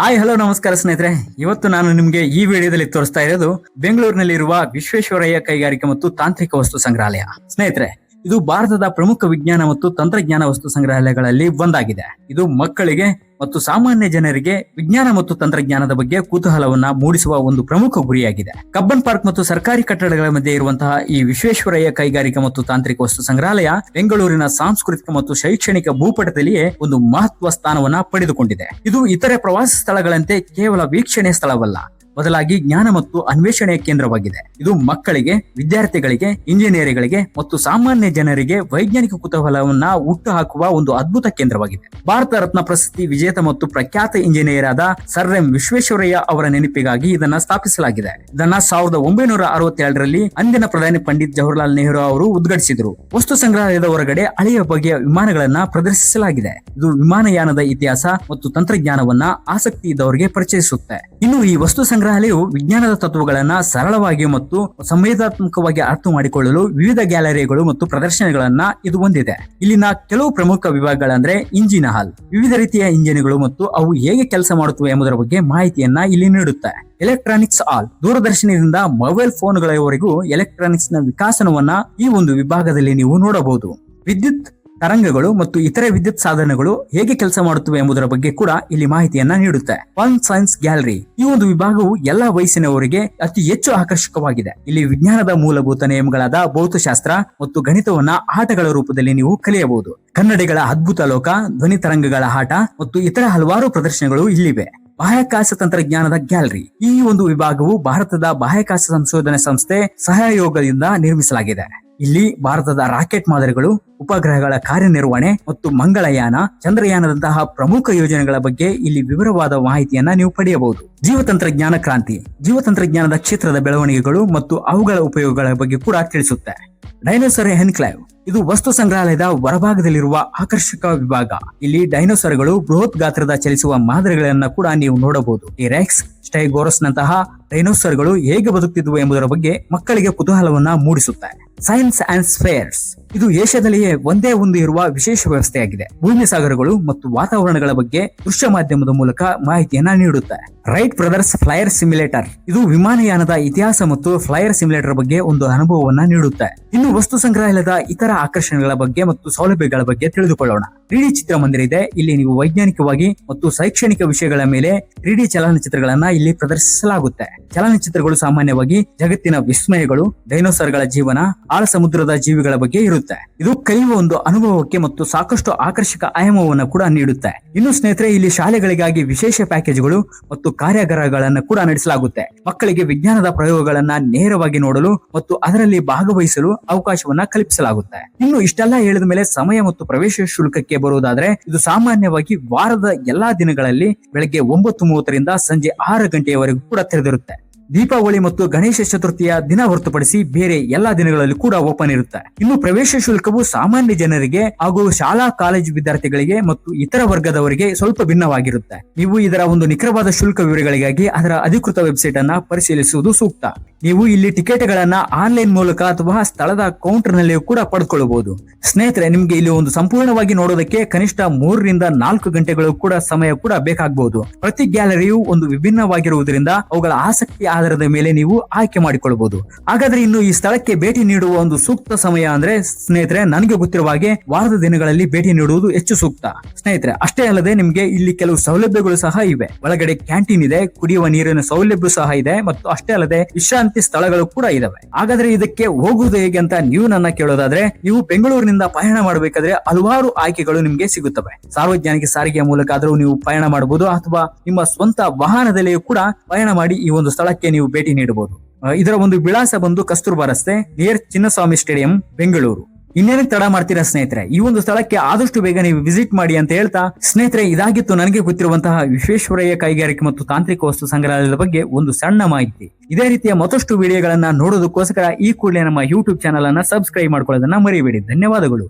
Hi hello ನಮಸ್ಕಾರ ಸ್ನೇಹಿತರೆ. ಇವತ್ತು ನಾನು ನಿಮಗೆ ಈ ವಿಡಿಯೋದಲ್ಲಿ ತೋರಿಸ್ತಾ ಇರೋದು ಬೆಂಗಳೂರಿನಲ್ಲಿರುವ ವಿಶ್ವೇಶ್ವರಯ್ಯ ಕೈಗಾರಿಕಾ ಮತ್ತು ತಾಂತ್ರಿಕ ವಸ್ತು ಸಂಗ್ರಹಾಲಯ. ಸ್ನೇಹಿತರೆ, ಇದು ಭಾರತದ ಪ್ರಮುಖ ವಿಜ್ಞಾನ ಮತ್ತು ತಂತ್ರಜ್ಞಾನ ವಸ್ತು ಸಂಗ್ರಹಾಲಯಗಳಲ್ಲಿ ಒಂದಾಗಿದೆ. ಇದು ಮಕ್ಕಳಿಗೆ ಮತ್ತು ಸಾಮಾನ್ಯ ಜನರಿಗೆ ವಿಜ್ಞಾನ ಮತ್ತು ತಂತ್ರಜ್ಞಾನದ ಬಗ್ಗೆ ಕುತೂಹಲವನ್ನ ಮೂಡಿಸುವ ಒಂದು ಪ್ರಮುಖ ಗುರಿಯಾಗಿದೆ. ಕಬ್ಬನ್ ಪಾರ್ಕ್ ಮತ್ತು ಸರ್ಕಾರಿ ಕಟ್ಟಡಗಳ ಮಧ್ಯೆ ಇರುವಂತಹ ಈ ವಿಶ್ವೇಶ್ವರಯ್ಯ ಕೈಗಾರಿಕಾ ಮತ್ತು ತಾಂತ್ರಿಕ ವಸ್ತು ಸಂಗ್ರಹಾಲಯ ಬೆಂಗಳೂರಿನ ಸಾಂಸ್ಕೃತಿಕ ಮತ್ತು ಶೈಕ್ಷಣಿಕ ಭೂಪಟದಲ್ಲಿಯೇ ಒಂದು ಮಹತ್ವ ಸ್ಥಾನವನ್ನ ಪಡೆದುಕೊಂಡಿದೆ. ಇದು ಇತರೆ ಪ್ರವಾಸ ಸ್ಥಳಗಳಂತೆ ಕೇವಲ ವೀಕ್ಷಣೆ ಸ್ಥಳವಲ್ಲ, ಬದಲಾಗಿ ಜ್ಞಾನ ಮತ್ತು ಅನ್ವೇಷಣೆಯ ಕೇಂದ್ರವಾಗಿದೆ. ಇದು ಮಕ್ಕಳಿಗೆ, ವಿದ್ಯಾರ್ಥಿಗಳಿಗೆ, ಇಂಜಿನಿಯರ್ಗಳಿಗೆ ಮತ್ತು ಸಾಮಾನ್ಯ ಜನರಿಗೆ ವೈಜ್ಞಾನಿಕ ಕುತೂಹಲವನ್ನ ಹುಟ್ಟುಹಾಕುವ ಒಂದು ಅದ್ಭುತ ಕೇಂದ್ರವಾಗಿದೆ. ಭಾರತ ರತ್ನ ಪ್ರಶಸ್ತಿ ವಿಜೇತ ಮತ್ತು ಪ್ರಖ್ಯಾತ ಇಂಜಿನಿಯರ್ ಆದ ಸರ್ ಎಂ ವಿಶ್ವೇಶ್ವರಯ್ಯ ಅವರ ನೆನಪಿಗಾಗಿ ಇದನ್ನ ಸ್ಥಾಪಿಸಲಾಗಿದೆ. ಇದನ್ನ 1962ರಲ್ಲಿ ಅಂದಿನ ಪ್ರಧಾನಿ ಪಂಡಿತ್ ಜವಾಹರ್ಲಾಲ್ ನೆಹರು ಅವರು ಉದ್ಘಾಟಿಸಿದರು. ವಸ್ತು ಸಂಗ್ರಹಾಲಯದ ಹೊರಗಡೆ ಹಳೆಯ ಬಗೆಯ ವಿಮಾನಗಳನ್ನ ಪ್ರದರ್ಶಿಸಲಾಗಿದೆ. ಇದು ವಿಮಾನಯಾನದ ಇತಿಹಾಸ ಮತ್ತು ತಂತ್ರಜ್ಞಾನವನ್ನ ಆಸಕ್ತಿ ಇದ್ದವರಿಗೆ ಪರಿಚಯಿಸುತ್ತೆ. ಇನ್ನು ಈ ವಸ್ತು ಸಂಗ್ರಹಾಲಯವು ವಿಜ್ಞಾನದ ತತ್ವಗಳನ್ನ ಸರಳವಾಗಿ ಮತ್ತು ಸಂವೇದನಾತ್ಮಕವಾಗಿ ಅರ್ಥ ಮಾಡಿಕೊಳ್ಳಲು ವಿವಿಧ ಗ್ಯಾಲರಿಗಳು ಮತ್ತು ಪ್ರದರ್ಶನಗಳನ್ನ ಇದು ಹೊಂದಿದೆ. ಇಲ್ಲಿನ ಕೆಲವು ಪ್ರಮುಖ ವಿಭಾಗಗಳಂದ್ರೆ ಇಂಜಿನ್ ಹಾಲ್, ವಿವಿಧ ರೀತಿಯ ಇಂಜಿನ್ಗಳು ಮತ್ತು ಅವು ಹೇಗೆ ಕೆಲಸ ಮಾಡುತ್ತವೆ ಎಂಬುದರ ಬಗ್ಗೆ ಮಾಹಿತಿಯನ್ನ ಇಲ್ಲಿ ನೀಡುತ್ತೆ. ಎಲೆಕ್ಟ್ರಾನಿಕ್ಸ್ ಹಾಲ್, ದೂರದರ್ಶನದಿಂದ ಮೊಬೈಲ್ ಫೋನ್ಗಳವರೆಗೂ ಎಲೆಕ್ಟ್ರಾನಿಕ್ಸ್ ನ ವಿಕಾಸನವನ್ನ ಈ ಒಂದು ವಿಭಾಗದಲ್ಲಿ ನೀವು ನೋಡಬಹುದು. ವಿದ್ಯುತ್ ತರಂಗಗಳು ಮತ್ತು ಇತರೆ ವಿದ್ಯುತ್ ಸಾಧನಗಳು ಹೇಗೆ ಕೆಲಸ ಮಾಡುತ್ತವೆ ಎಂಬುದರ ಬಗ್ಗೆ ಕೂಡ ಇಲ್ಲಿ ಮಾಹಿತಿಯನ್ನ ನೀಡುತ್ತೆ. ಫನ್ ಸೈನ್ಸ್ ಗ್ಯಾಲರಿ, ಈ ಒಂದು ವಿಭಾಗವು ಎಲ್ಲಾ ವಯಸ್ಸಿನವರಿಗೆ ಅತಿ ಹೆಚ್ಚು ಆಕರ್ಷಕವಾಗಿದೆ. ಇಲ್ಲಿ ವಿಜ್ಞಾನದ ಮೂಲಭೂತ ನಿಯಮಗಳಾದ ಭೌತಶಾಸ್ತ್ರ ಮತ್ತು ಗಣಿತವನ್ನ ಆಟಗಳ ರೂಪದಲ್ಲಿ ನೀವು ಕಲಿಯಬಹುದು. ಕನ್ನಡಿಗಳ ಅದ್ಭುತ ಲೋಕ, ಧ್ವನಿ ತರಂಗಗಳ ಆಟ ಮತ್ತು ಇತರ ಹಲವಾರು ಪ್ರದರ್ಶನಗಳು ಇಲ್ಲಿವೆ. ಬಾಹ್ಯಾಕಾಶ ತಂತ್ರಜ್ಞಾನದ ಗ್ಯಾಲರಿ, ಈ ಒಂದು ವಿಭಾಗವು ಭಾರತದ ಬಾಹ್ಯಾಕಾಶ ಸಂಶೋಧನೆ ಸಂಸ್ಥೆ ಸಹಯೋಗದಿಂದ ನಿರ್ಮಿಸಲಾಗಿದೆ. ಇಲ್ಲಿ ಭಾರತದ ರಾಕೆಟ್ ಮಾದರಿಗಳು, ಉಪಗ್ರಹಗಳ ಕಾರ್ಯನಿರ್ವಹಣೆ ಮತ್ತು ಮಂಗಳಯಾನ, ಚಂದ್ರಯಾನದಂತಹ ಪ್ರಮುಖ ಯೋಜನೆಗಳ ಬಗ್ಗೆ ಇಲ್ಲಿ ವಿವರವಾದ ಮಾಹಿತಿಯನ್ನ ನೀವು ಪಡೆಯಬಹುದು. ಜೀವತಂತ್ರಜ್ಞಾನ ಕ್ರಾಂತಿ, ಜೀವತಂತ್ರಜ್ಞಾನದ ಕ್ಷೇತ್ರದ ಬೆಳವಣಿಗೆಗಳು ಮತ್ತು ಅವುಗಳ ಉಪಯೋಗಗಳ ಬಗ್ಗೆ ಕೂಡ ತಿಳಿಸುತ್ತೆ. ಡೈನೋಸರ್ ಎನ್ಕ್ಲೇವ್, ಇದು ವಸ್ತು ಸಂಗ್ರಹಾಲಯದ ಹೊರಭಾಗದಲ್ಲಿರುವ ಆಕರ್ಷಕ ವಿಭಾಗ. ಇಲ್ಲಿ ಡೈನೋಸರ್ಗಳು, ಬೃಹತ್ ಗಾತ್ರದ ಚಲಿಸುವ ಮಾದರಿಗಳನ್ನ ಕೂಡ ನೀವು ನೋಡಬಹುದು. ರೆಕ್ಸ್, ಸ್ಟೈಗೋರಸ್ ನಂತಹ ಡೈನೋಸರ್ಗಳು ಹೇಗೆ ಬದುಕುತ್ತಿದ್ವು ಎಂಬುದರ ಬಗ್ಗೆ ಮಕ್ಕಳಿಗೆ ಕುತೂಹಲವನ್ನ ಮೂಡಿಸುತ್ತೆ. ಸೈನ್ಸ್ ಅಂಡ್ ಸ್ಪೇರ್ಸ್, ಇದು ಏಷ್ಯಾದಲ್ಲಿಯೇ ಒಂದೇ ಒಂದು ಇರುವ ವಿಶೇಷ ವ್ಯವಸ್ಥೆಯಾಗಿದೆ. ಭೂಮಿ ಸಾಗರಗಳು ಮತ್ತು ವಾತಾವರಣಗಳ ಬಗ್ಗೆ ದೃಶ್ಯ ಮಾಧ್ಯಮದ ಮೂಲಕ ಮಾಹಿತಿಯನ್ನ ನೀಡುತ್ತೆ. ರೈಟ್ ಬ್ರದರ್ಸ್ ಫ್ಲೈಯರ್ ಸಿಮ್ಯುಲೇಟರ್, ಇದು ವಿಮಾನಯಾನದ ಇತಿಹಾಸ ಮತ್ತು ಫ್ಲೈಯರ್ ಸಿಮ್ಯುಲೇಟರ್ ಬಗ್ಗೆ ಒಂದು ಅನುಭವವನ್ನ ನೀಡುತ್ತೆ. ಇನ್ನು ವಸ್ತು ಸಂಗ್ರಹಾಲಯದ ಇತರ ಆಕರ್ಷಣೆಗಳ ಬಗ್ಗೆ ಮತ್ತು ಸೌಲಭ್ಯಗಳ ಬಗ್ಗೆ ತಿಳಿದುಕೊಳ್ಳೋಣ. 3D ಚಿತ್ರಮಂದಿರ ಇದೆ. ಇಲ್ಲಿ ನೀವು ವೈಜ್ಞಾನಿಕವಾಗಿ ಮತ್ತು ಶೈಕ್ಷಣಿಕ ವಿಷಯಗಳ ಮೇಲೆ 3D ಚಲನಚಿತ್ರಗಳನ್ನ ಇಲ್ಲಿ ಪ್ರದರ್ಶಿಸಲಾಗುತ್ತೆ. ಚಲನಚಿತ್ರಗಳು ಸಾಮಾನ್ಯವಾಗಿ ಜಗತ್ತಿನ ವಿಸ್ಮಯಗಳು, ಡೈನೋಸರ್ಗಳ ಜೀವನ, ಆಳ ಸಮುದ್ರದ ಜೀವಿಗಳ ಬಗ್ಗೆ ಇರುತ್ತೆ. ಇದು ಕಲಿಯುವ ಒಂದು ಅನುಭವಕ್ಕೆ ಮತ್ತು ಸಾಕಷ್ಟು ಆಕರ್ಷಕ ಆಯಾಮವನ್ನು ಕೂಡ ನೀಡುತ್ತೆ. ಇನ್ನು ಸ್ನೇಹಿತರೆ, ಇಲ್ಲಿ ಶಾಲೆಗಳಿಗಾಗಿ ವಿಶೇಷ ಪ್ಯಾಕೇಜ್ಗಳು ಮತ್ತು ಕಾರ್ಯಾಗಾರಗಳನ್ನ ಕೂಡ ನಡೆಸಲಾಗುತ್ತೆ. ಮಕ್ಕಳಿಗೆ ವಿಜ್ಞಾನದ ಪ್ರಯೋಗಗಳನ್ನ ನೇರವಾಗಿ ನೋಡಲು ಮತ್ತು ಅದರಲ್ಲಿ ಭಾಗವಹಿಸಲು ಅವಕಾಶವನ್ನ ಕಲ್ಪಿಸಲಾಗುತ್ತೆ. ಇನ್ನು ಇಷ್ಟೆಲ್ಲ ಹೇಳಿದ ಮೇಲೆ ಸಮಯ ಮತ್ತು ಪ್ರವೇಶ ಶುಲ್ಕಕ್ಕೆ ಬರುವುದಾದ್ರೆ, ಇದು ಸಾಮಾನ್ಯವಾಗಿ ವಾರದ ಎಲ್ಲಾ ದಿನಗಳಲ್ಲಿ ಬೆಳಗ್ಗೆ 9:30ರಿಂದ ಸಂಜೆ 6 ಗಂಟೆಯವರೆಗೂ ಕೂಡ ತೆರೆದಿರುತ್ತೆ. ದೀಪಾವಳಿ ಮತ್ತು ಗಣೇಶ ಚತುರ್ಥಿಯ ದಿನ ಹೊರತುಪಡಿಸಿ ಬೇರೆ ಎಲ್ಲಾ ದಿನಗಳಲ್ಲಿ ಕೂಡ ಓಪನ್ ಇರುತ್ತೆ. ಇನ್ನು ಪ್ರವೇಶ ಶುಲ್ಕವು ಸಾಮಾನ್ಯ ಜನರಿಗೆ ಹಾಗೂ ಶಾಲಾ ಕಾಲೇಜು ವಿದ್ಯಾರ್ಥಿಗಳಿಗೆ ಮತ್ತು ಇತರ ವರ್ಗದವರಿಗೆ ಸ್ವಲ್ಪ ಭಿನ್ನವಾಗಿರುತ್ತೆ. ನೀವು ಇದರ ಒಂದು ನಿಖರವಾದ ಶುಲ್ಕ ವಿವರಗಳಿಗಾಗಿ ಅದರ ಅಧಿಕೃತ ವೆಬ್ಸೈಟ್ ಅನ್ನ ಪರಿಶೀಲಿಸುವುದು ಸೂಕ್ತ. ನೀವು ಇಲ್ಲಿ ಟಿಕೆಟ್ ಗಳನ್ನ ಆನ್ಲೈನ್ ಮೂಲಕ ಅಥವಾ ಸ್ಥಳದ ಕೌಂಟರ್ ನಲ್ಲಿ ಕೂಡ ಪಡೆದುಕೊಳ್ಳಬಹುದು. ಸ್ನೇಹಿತರೆ, ನಿಮ್ಗೆ ಇಲ್ಲಿ ಒಂದು ಸಂಪೂರ್ಣವಾಗಿ ನೋಡೋದಕ್ಕೆ ಕನಿಷ್ಠ 3ರಿಂದ 4 ಗಂಟೆಗಳು ಕೂಡ ಸಮಯ ಕೂಡ ಬೇಕಾಗಬಹುದು. ಪ್ರತಿ ಗ್ಯಾಲರಿಯು ಒಂದು ವಿಭಿನ್ನವಾಗಿರುವುದರಿಂದ ಅವುಗಳ ಆಸಕ್ತಿ ಆಧಾರದ ಮೇಲೆ ನೀವು ಆಯ್ಕೆ ಮಾಡಿಕೊಳ್ಳಬಹುದು. ಹಾಗಾದ್ರೆ ಇನ್ನು ಈ ಸ್ಥಳಕ್ಕೆ ಭೇಟಿ ನೀಡುವ ಒಂದು ಸೂಕ್ತ ಸಮಯ ಅಂದ್ರೆ ಸ್ನೇಹಿತರೆ, ನನಗೆ ಗೊತ್ತಿರುವ ಹಾಗೆ ವಾರದ ದಿನಗಳಲ್ಲಿ ಭೇಟಿ ನೀಡುವುದು ಹೆಚ್ಚು ಸೂಕ್ತ. ಸ್ನೇಹಿತರೆ, ಅಷ್ಟೇ ಅಲ್ಲದೆ ನಿಮ್ಗೆ ಇಲ್ಲಿ ಕೆಲವು ಸೌಲಭ್ಯಗಳು ಸಹ ಇವೆ. ಒಳಗಡೆ ಕ್ಯಾಂಟೀನ್ ಇದೆ, ಕುಡಿಯುವ ನೀರಿನ ಸೌಲಭ್ಯ ಸಹ ಇದೆ ಮತ್ತು ಅಷ್ಟೇ ಅಲ್ಲದೆ ವಿಶ್ರಾಂತಿ ಸ್ಥಳಗಳು ಕೂಡ ಇದಾವೆ. ಹಾಗಾದ್ರೆ ಇದಕ್ಕೆ ಹೋಗುವುದು ಹೇಗೆ ಅಂತ ನೀವು ನನ್ನ ಕೇಳೋದಾದ್ರೆ, ನೀವು ಬೆಂಗಳೂರಿನಿಂದ ಪಯಣ ಮಾಡಬೇಕಾದ್ರೆ ಹಲವಾರು ಆಯ್ಕೆಗಳು ನಿಮ್ಗೆ ಸಿಗುತ್ತವೆ. ಸಾರ್ವಜನಿಕ ಸಾರಿಗೆಯ ಮೂಲಕ ಆದರೂ ನೀವು ಪಯಣ ಮಾಡಬಹುದು ಅಥವಾ ನಿಮ್ಮ ಸ್ವಂತ ವಾಹನದಲ್ಲಿಯೂ ಕೂಡ ಪಯಣ ಮಾಡಿ ಈ ಒಂದು ಸ್ಥಳಕ್ಕೆ ನೀವು ಭೇಟಿ ನೀಡಬಹುದು. ಇದರ ಒಂದು ವಿಳಾಸ ಬಂದು ಕಸ್ತೂರ್ಬಾ ರಸ್ತೆ, ನಿಯರ್ ಚಿನ್ನಸ್ವಾಮಿ ಸ್ಟೇಡಿಯಂ, ಬೆಂಗಳೂರು. ಇನ್ನೇನು ತಡ ಮಾಡ್ತೀರಾ ಸ್ನೇಹಿತರೆ, ಈ ಒಂದು ಸ್ಥಳಕ್ಕೆ ಆದಷ್ಟು ಬೇಗ ನೀವು ವಿಸಿಟ್ ಮಾಡಿ ಅಂತ ಹೇಳ್ತಾ, ಸ್ನೇಹಿತರೆ, ಇದಾಗಿತ್ತು ನನಗೆ ಗೊತ್ತಿರುವಂತಹ ವಿಶ್ವೇಶ್ವರಯ್ಯ ಕೈಗಾರಿಕೆ ಮತ್ತು ತಾಂತ್ರಿಕ ವಸ್ತು ಸಂಗ್ರಹಾಲಯದ ಬಗ್ಗೆ ಒಂದು ಸಣ್ಣ ಮಾಹಿತಿ. ಇದೇ ರೀತಿಯ ಮತ್ತಷ್ಟು ವಿಡಿಯೋಗಳನ್ನ ನೋಡೋದಕ್ಕೋಸ್ಕರ ಈ ಕೂಡಲೇ ನಮ್ಮ ಯೂಟ್ಯೂಬ್ ಚಾನಲ್ ಅನ್ನ ಸಬ್ಸ್ಕ್ರೈಬ್ ಮಾಡ್ಕೊಳ್ಳೋದನ್ನ ಮರಿಬೇಡಿ. ಧನ್ಯವಾದಗಳು.